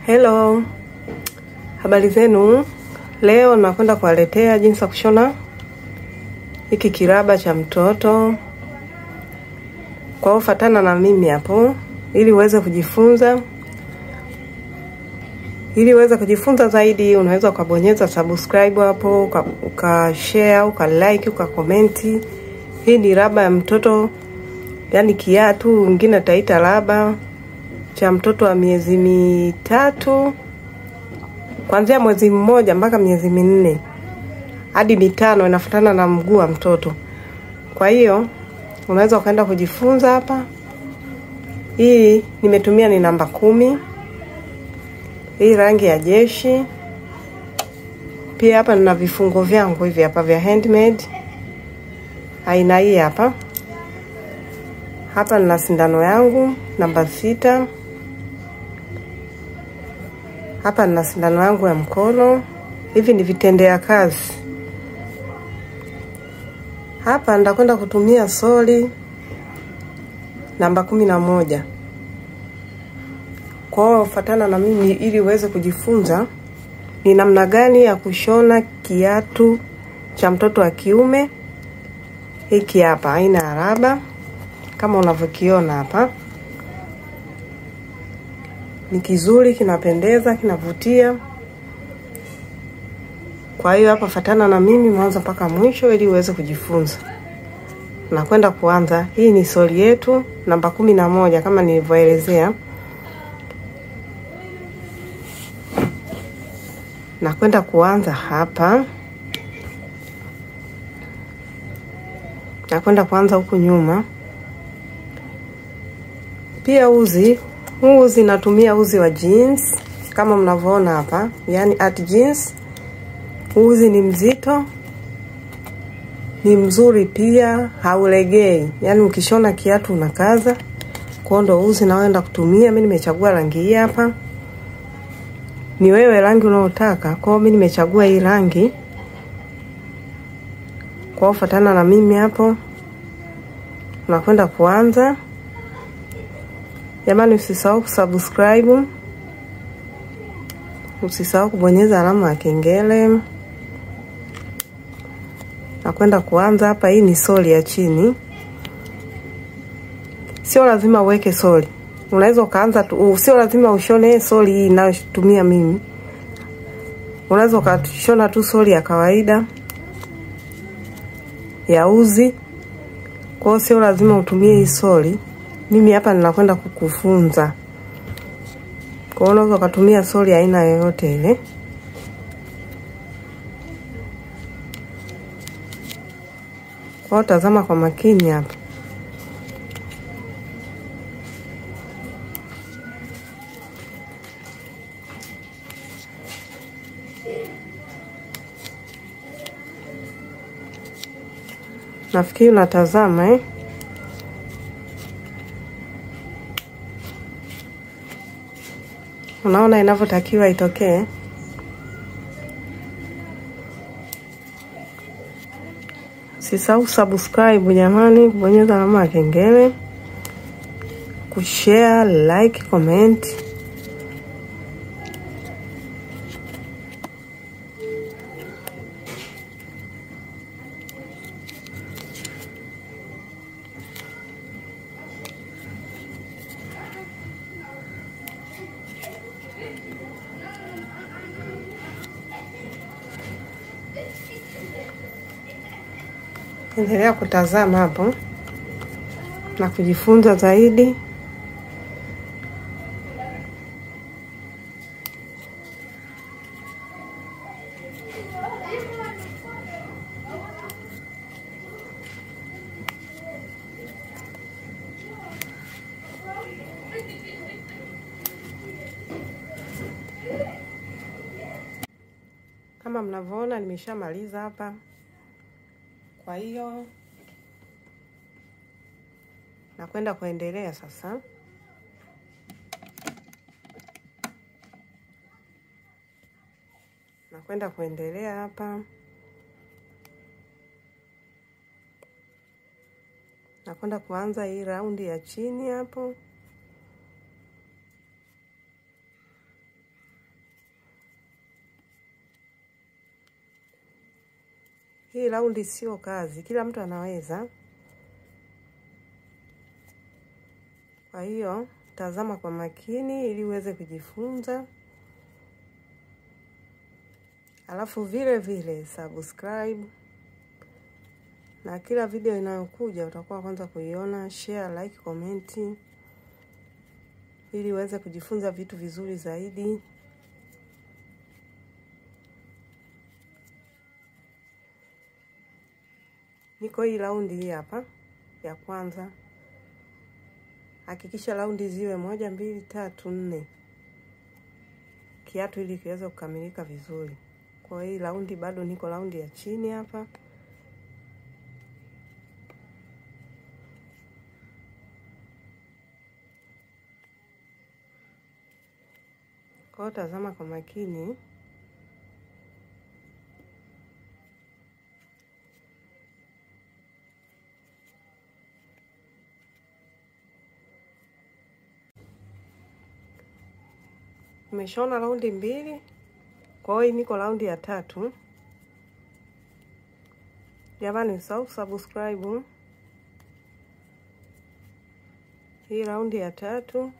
Hello, habari zenu. Leo nakwenda kuwaletea jinsi ya kushona hiki kiraba cha mtoto. Kwa hiyo fuatana na mimi hapo ili uweze kujifunza. Ili uweze kujifunza zaidi, unaweza kubonyeza subscribe hapo, ukashare, ukalike, ukacomment. Hii ni raba ya mtoto, yani kiatu, wengine taita raba cha mtoto wa miezi mitatu, kuanzia mwezi mmoja mpaka miezi minne hadi mitano, inafuatana na mguu wa mtoto. Kwa hiyo unaweza ukaenda kujifunza hapa. Hii nimetumia ni namba 10. Hii rangi ya jeshi. Pia hapa nina vifungo vyangu hivi hapa vya handmade. Aina hii hapa. Hapa nina sindano yangu namba 6. Hapa nina sindano yangu ya mkono. Hivi ni vitendea kazi. Hapa nitakwenda kutumia soli namba 11. Kwa hiyo fuatana na mimi ili uweze kujifunza ni namna gani ya kushona kiatu cha mtoto wa kiume. Hiki hapa aina ya raba kama unavyokiona hapa. Ni kizuri, kinapendeza, kinavutia. Kwa hiyo hapa fuatana na mimi mwanzo mpaka mwisho ili uweze kujifunza. Nakwenda kuanza. Hii ni soli yetu namba 11 kama nilivyoelezea. Nakwenda kuanza hapa. Nakwenda kuanza huku nyuma. Pia uzi natumia uzi wa jeans kama mnavyoona hapa, yani at jeans. Uzi ni mzito, ni mzuri pia, haulegei. Yani ukishona kiatu unakaza. Kwa ndo uzi naenda kutumia. Mimi nimechagua rangi hii hapa. Ni wewe rangi unayotaka. Kwa hiyo mimi nimechagua hii rangi. Kwa hiyo fuatana na mimi hapo. Nakwenda kuanza. Jamani, usisahau kusubscribe. Usisahau kubonyeza alama ya kengele. Nakwenda kuanza hapa. Hii ni soli ya chini. Sio lazima uweke soli. Unaweza ukaanza tu, sio lazima ushone soli hii ninayotumia mimi. Unaweza ukashona tu soli ya kawaida ya uzi. Kwa hiyo sio lazima utumie hii soli. Mimi hapa ninakwenda kukufunza. Kwa hiyo unaweza kutumia soli aina yoyote ile. Kwa hiyo tazama kwa makini hapa. Nafikiri unatazama Unaona inavyotakiwa itokee. Usisahau subscribe jamani, kubonyeza alama ya kengele, kushare, like, comment. Endelea kutazama hapo na kujifunza zaidi. Kama mnavyoona nimeshamaliza hapa. Kwa hiyo nakwenda kuendelea sasa. Nakwenda kuendelea hapa. Nakwenda kuanza hii raundi ya chini hapo. Hii raundi sio kazi, kila mtu anaweza. Kwa hiyo tazama kwa makini ili uweze kujifunza. Alafu vile vile subscribe, na kila video inayokuja utakuwa kwanza kuiona. Share, like, comment ili uweze kujifunza vitu vizuri zaidi. Niko hii raundi hii hapa ya kwanza. Hakikisha raundi ziwe 1, 2, 3, 4 kiatu ili kiweze kukamilika vizuri. Kwa hii raundi bado niko raundi ya chini hapa. Kwa tazama kwa makini. Nimeshona raundi 2. Kwa hiyo niko raundi ya 3. Jamani, subscribe. Hii raundi ya 3.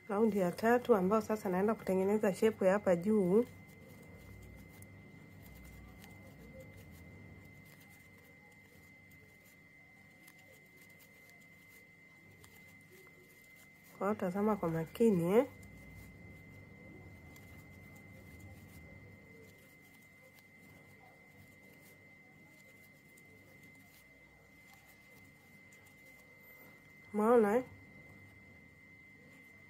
Raundi ya 3 ambao sasa naenda kutengeneza shape ya hapa juu. Kwa tazama kwa makini Maona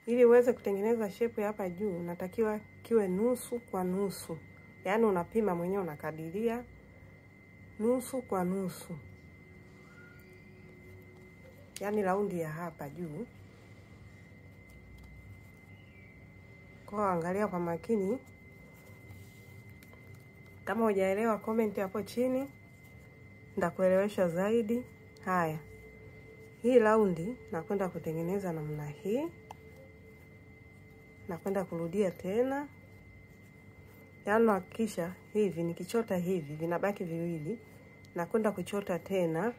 ili uweze kutengeneza shape hapa juu natakiwa kiwe nusu kwa nusu. Yaani unapima mwenyewe, unakadiria nusu kwa nusu. Yaani raundi ya hapa juu. Kwa angalia kwa makini. Kama hujaelewa comment hapo chini, nitakuelewesha zaidi. Haya. Hii raundi nakwenda kutengeneza namna hii. Nakwenda kurudia tena. Yaani hakikisha hivi nikichota hivi vinabaki viwili. Nakwenda kuchota tena.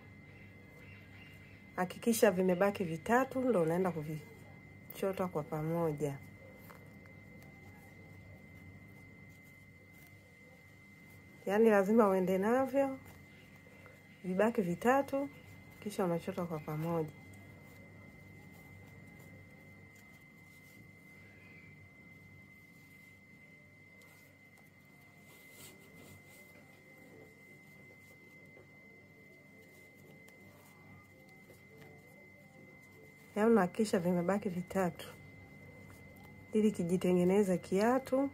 Hakikisha vimebaki vitatu, ndio unaenda kuvichota kwa pamoja. Yaani lazima uende navyo vibaki vitatu, kisha unachota kwa pamoja. Yaani hakikisha vimebaki vitatu ili kijitengeneza kiatu.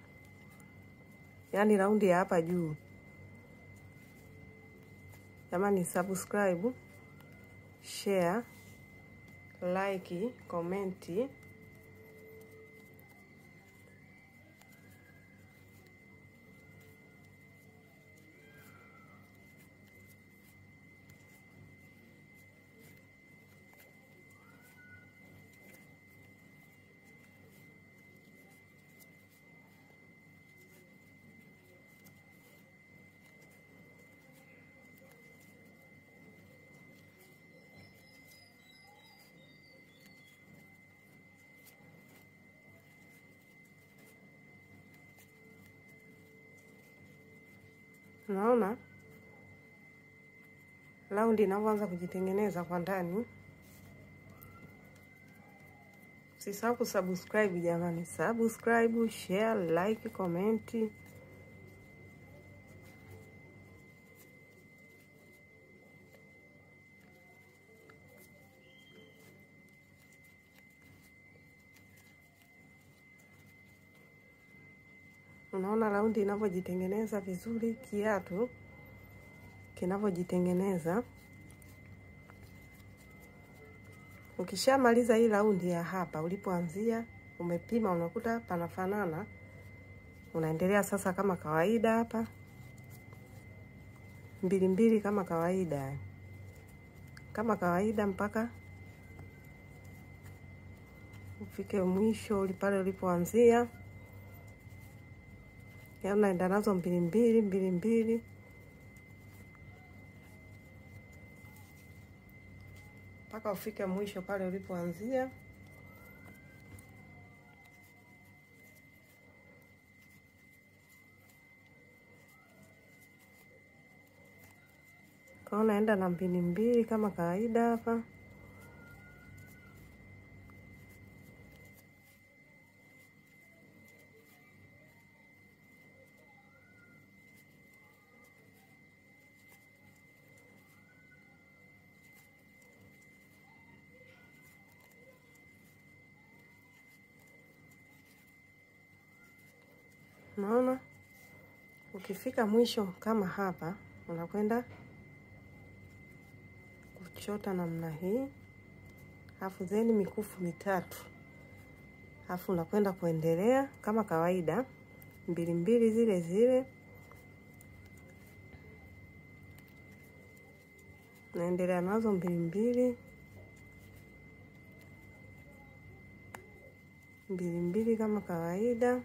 Yaani raundi ya hapa juu. Jamani, subscribe, share, like, comment. Unaona? Raundi inaanza kujitengeneza kwa ndani. Usisahau kusubscribe jamani. Subscribe, share, like, comment. Unaona raundi inavyojitengeneza vizuri, kiatu kinavyojitengeneza. Ukishamaliza hii raundi ya hapa ulipoanzia, umepima unakuta panafanana, Unaendelea sasa kama kawaida hapa. Mbili mbili kama kawaida. Kama kawaida mpaka ufike mwisho pale ulipoanzia. Ya unaenda nazo mbili mbili mbili mbili. Mpaka ufike mwisho pale ulipoanzia. Kwa unaenda na mbili mbili kama kawaida hapa. Unaona? Ukifika mwisho kama hapa, unakwenda kuchota namna hii. Alafu zeni mikufu mitatu. Alafu unakwenda kuendelea kama kawaida. Mbili mbili zile zile. Naendelea nazo mbili mbili. Mbili mbili kama kawaida.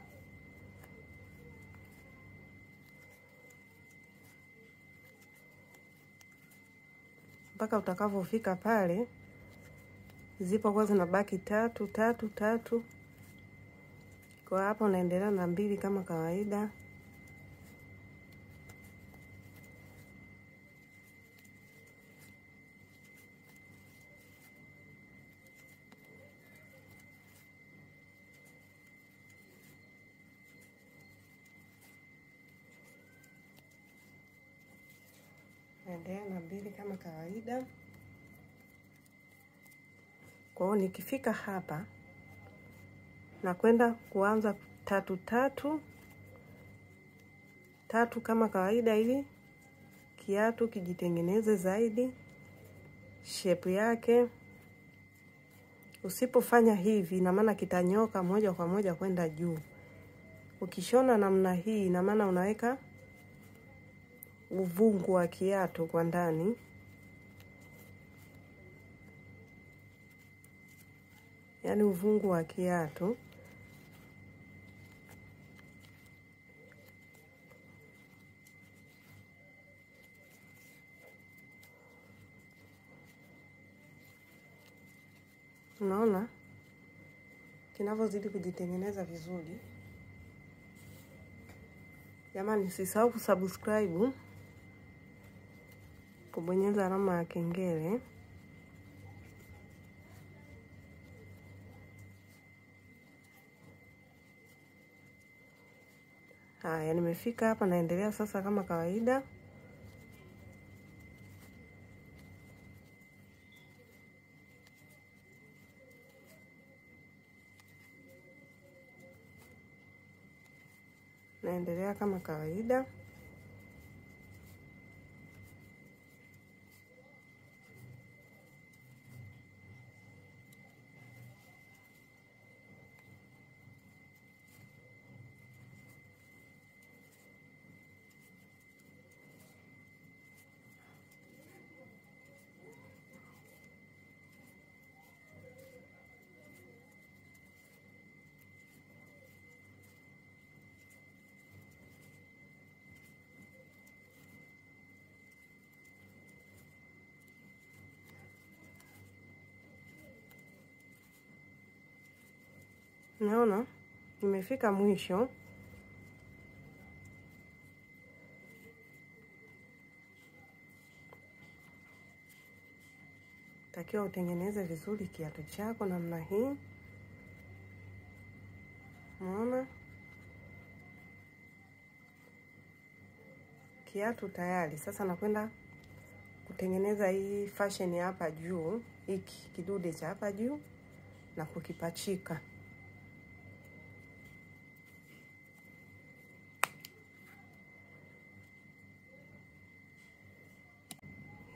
Mpaka utakapofika pale zipo kwa zinabaki tatu tatu tatu. Kwa hapo unaendelea na mbili kama kawaida. Naendelea na mbili kama kawaida. Kwa hiyo nikifika hapa na kwenda kuanza tatu tatu tatu kama kawaida, ili kiatu kijitengeneze zaidi shape yake. Usipofanya hivi ina maana kitanyoka moja kwa moja kwenda juu. Ukishona namna hii ina maana unaweka uvungu wa kiatu kwa ndani. Yaani uvungu wa kiatu. Unaona? Kinavyozidi kujitengeneza vizuri. Jamani, usisahau kusubscribe, kubonyeza alama ya kengele. Haya, nimefika hapa, naendelea sasa kama kawaida. Naendelea kama kawaida. Naona nimefika mwisho. Takiwa utengeneze vizuri kiatu chako namna hii. Unaona? Kiatu tayari. Sasa nakwenda kutengeneza hii fashion hapa juu, hiki kidude cha hapa juu na kukipachika.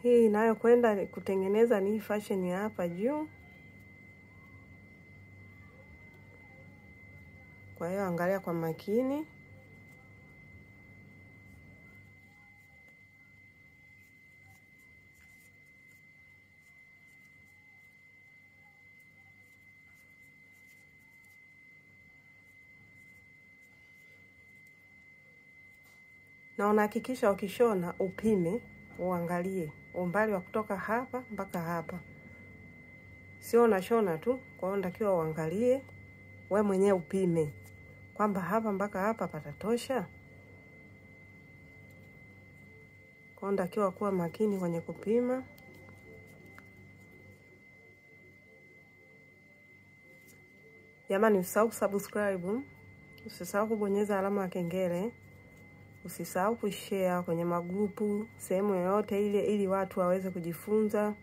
Hii nayo kwenda kutengeneza ni fashion ya hapa juu. Kwa hiyo angalia kwa makini. Na unahakikisha ukishona upime, uangalie umbali wa kutoka hapa mpaka hapa. Sio unashona tu, kwa hiyo unatakiwa uangalie, wewe mwenyewe upime kwamba hapa mpaka hapa patatosha. Kwa hiyo unatakiwa kuwa makini kwenye kupima. Jamani, usisahau kusubscribe, usisahau kubonyeza alama ya kengele, usisahau kushare kwenye magrupu, sehemu yoyote ile, ili watu waweze kujifunza.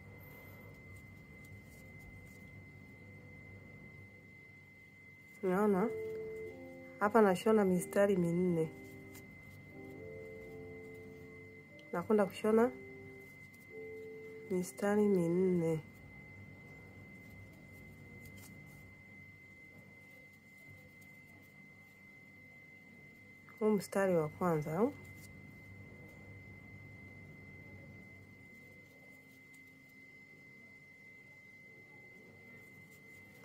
Unaona? Hapa nashona mistari 4. Nakwenda kushona mistari 4. Huu mstari wa kwanza au?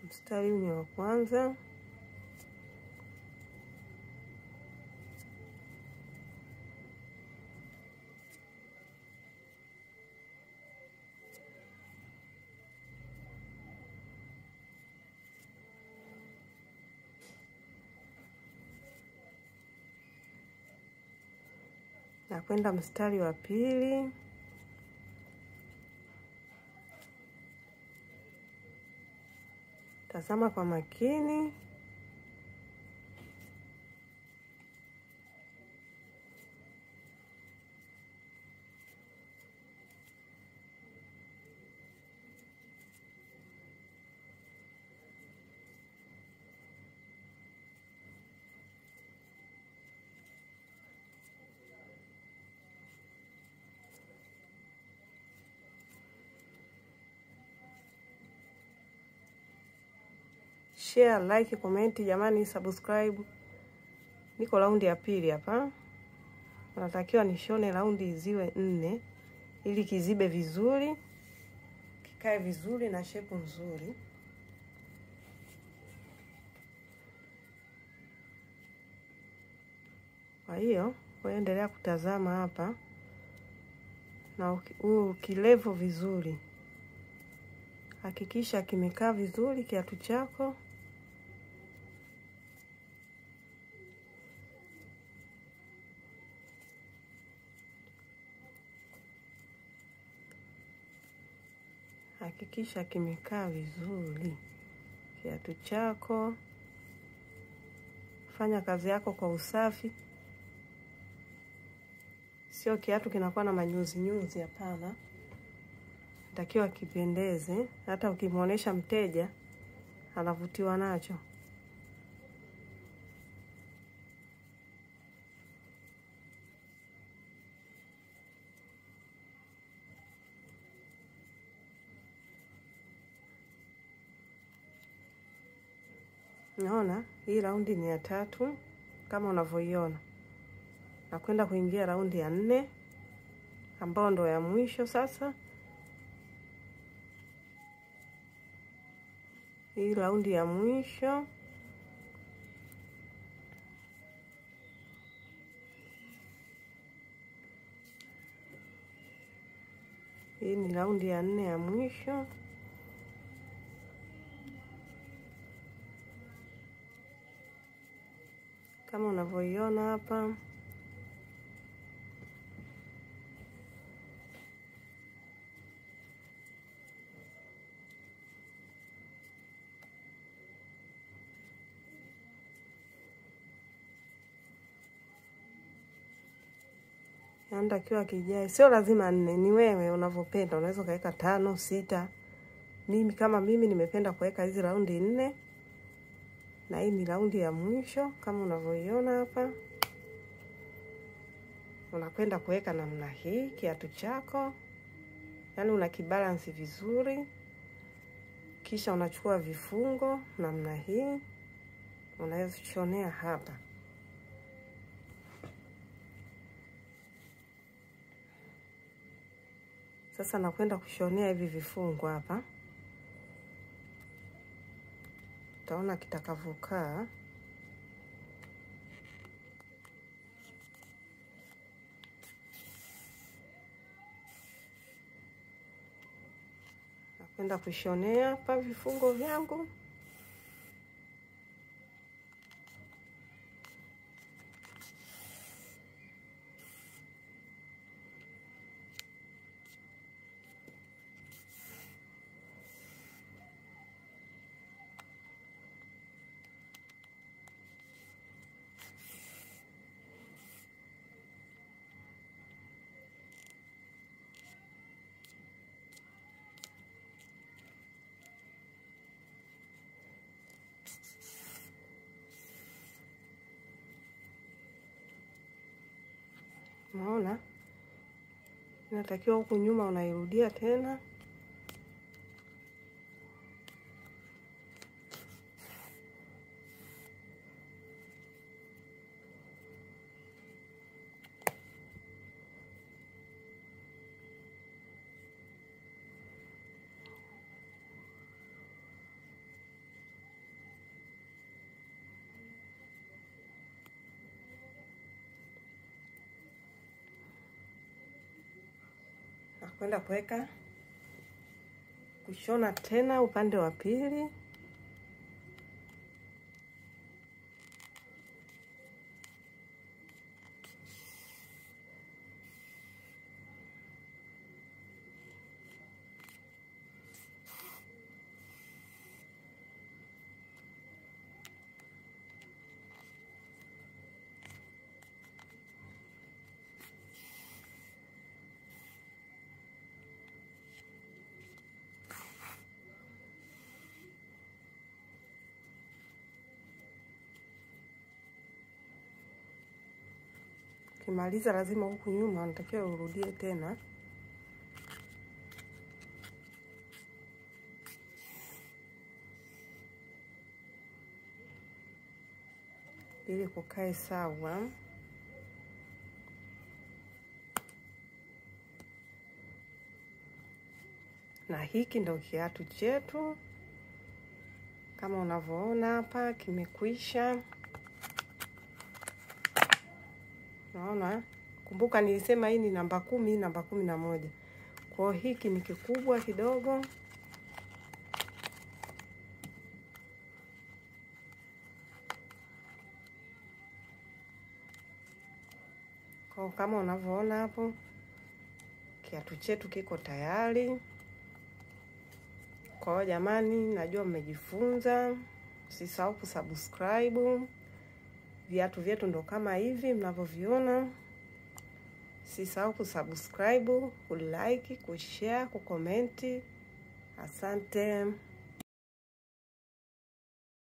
Mstari ni wa kwanza. Na kwenda mstari wa pili. Tazama kwa makini. Share, like, comment, jamani, subscribe. Niko raundi ya pili hapa. Natakiwa nishone raundi ziwe 4 ili kizibe vizuri, kikae vizuri na shape nzuri. Kwa hiyo, endelea kutazama hapa na ukilevo vizuri. Hakikisha kimekaa vizuri kiatu chako. Hakikisha kimekaa vizuri kiatu chako. Fanya kazi yako kwa usafi. Sio kiatu kinakuwa na manyuzi nyuzi, hapana. Natakiwa kipendeze, hata ukimuonesha mteja anavutiwa nacho. Naona hii raundi ni ya 3 kama unavyoiona. Na kwenda kuingia raundi ya 4 ambayo ndo ya mwisho sasa. Hii raundi ya mwisho. Hii ni raundi ya 4 ya mwisho. Kama unavyoiona hapa. Yanatakiwa kijae, sio lazima 4, ni wewe unavyopenda. Unaweza kaweka 5, 6. Mimi nimependa kuweka hizi raundi 4. Na hii ni raundi ya mwisho kama unavyoiona hapa. Unakwenda kuweka namna hii kiatu chako. Yaani unakibalance vizuri. Kisha unachukua vifungo namna hii. Unaweza kushonea hapa. Sasa nakwenda kushonea hivi vifungo hapa. Utaona kitakavyokaa. Naenda kushonea hapa vifungo vyangu. Unaona? Inatakiwa huku nyuma unairudia tena. Kwenda kuweka kushona tena upande wa pili. Ukimaliza lazima huku nyuma unatakiwa urudie tena. Ili kukae sawa. Na hiki ndio kiatu chetu. Kama unavyoona hapa kimekwisha. Naona, kumbuka nilisema hii ni namba 10, namba 11. Kwa hiki ni kikubwa kidogo. Kwa kama unavyoona hapo, kiatu chetu kiko tayari. Kwa jamani, najua mmejifunza. Usisahau kusubscribe. Viatu vyetu ndo kama hivi mnavyoviona. Usisahau kusubscribe, kulike, kushare, kucomment. Asante.